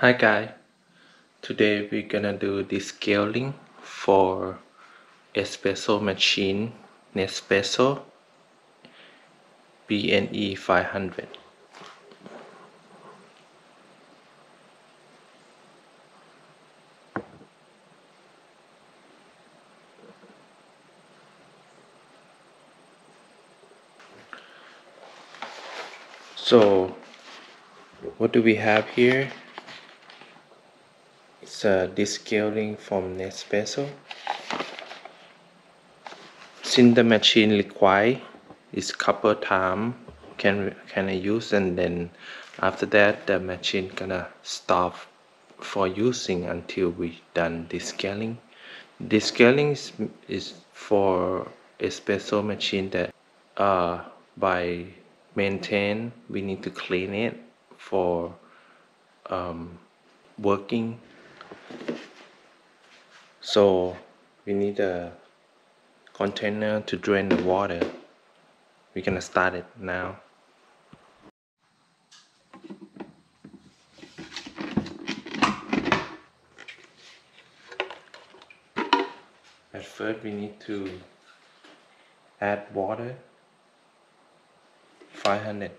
Hi guys, today we're gonna do the scaling for espresso machine Nespresso BNE500. So what do we have here? It's a descaling from Nespresso. Since the machine require is couple time can I use, and then after that the machine gonna stop for using until we done descaling. Descaling is for espresso machine that by maintain we need to clean it for working. So we need a container to drain the water. We're gonna start it now. At first we need to add water 500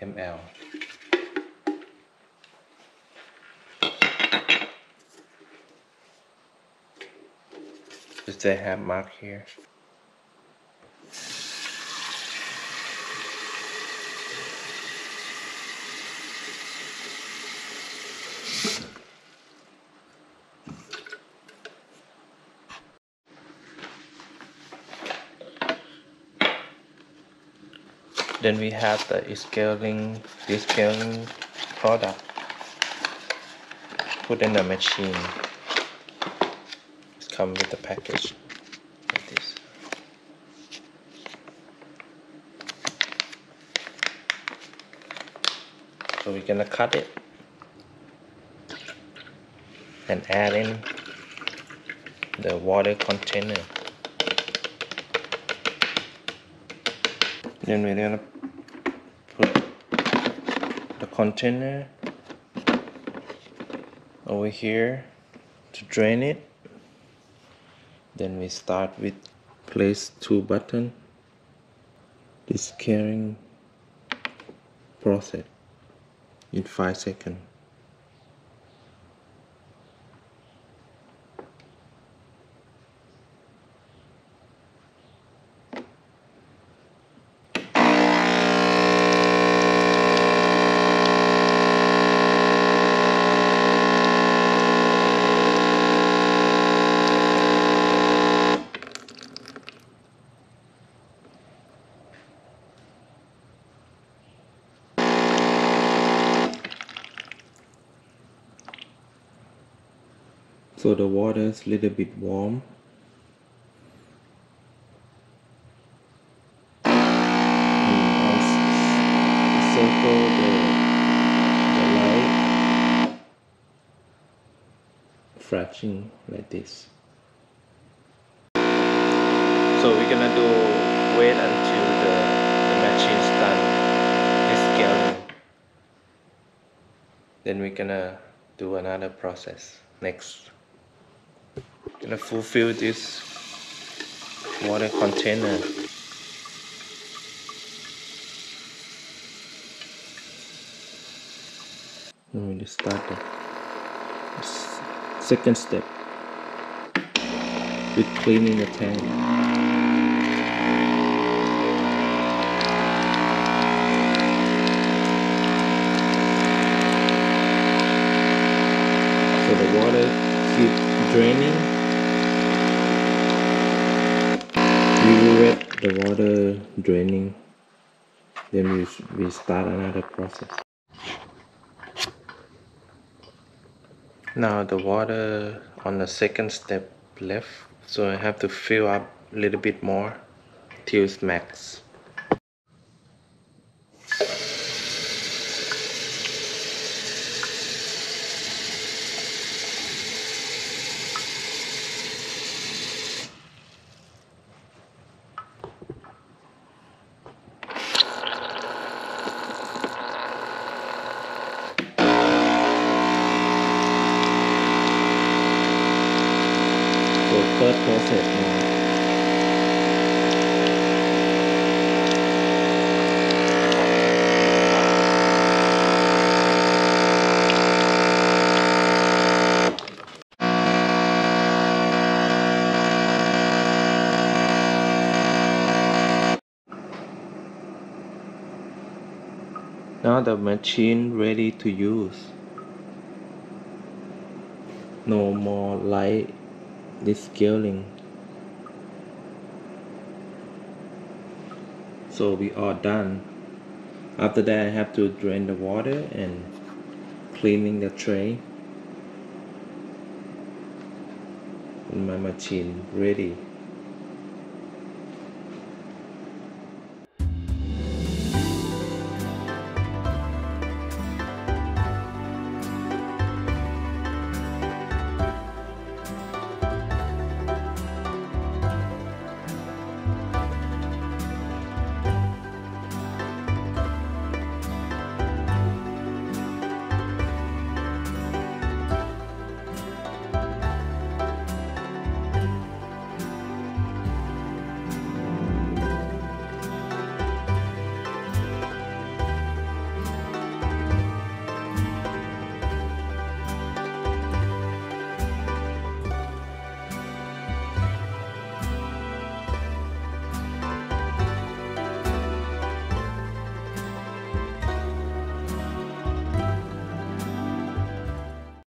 ml. Does they have mark here? Then we have the descaling product. Put in the machine. It comes with the package like this. So we're gonna cut it and add in the water container. Then we're gonna put the container over here to drain it. Then we start with place 2 button. This carrying process in 5 seconds. So the water is a little bit warm. And circle the light flashing like this. So we're gonna wait until the machine's done descaling. Then we're gonna do another process next. Gonna fulfill this water container. Then we start the second step with cleaning the tank. So the water keeps draining. We will wet the water draining, then we start another process. Now the water on the second step left, so I have to fill up a little bit more till it's max. third process now. Now the machine ready to use. No more light descaling. So we are done. After that I have to drain the water and cleaning the tray. And my machine ready.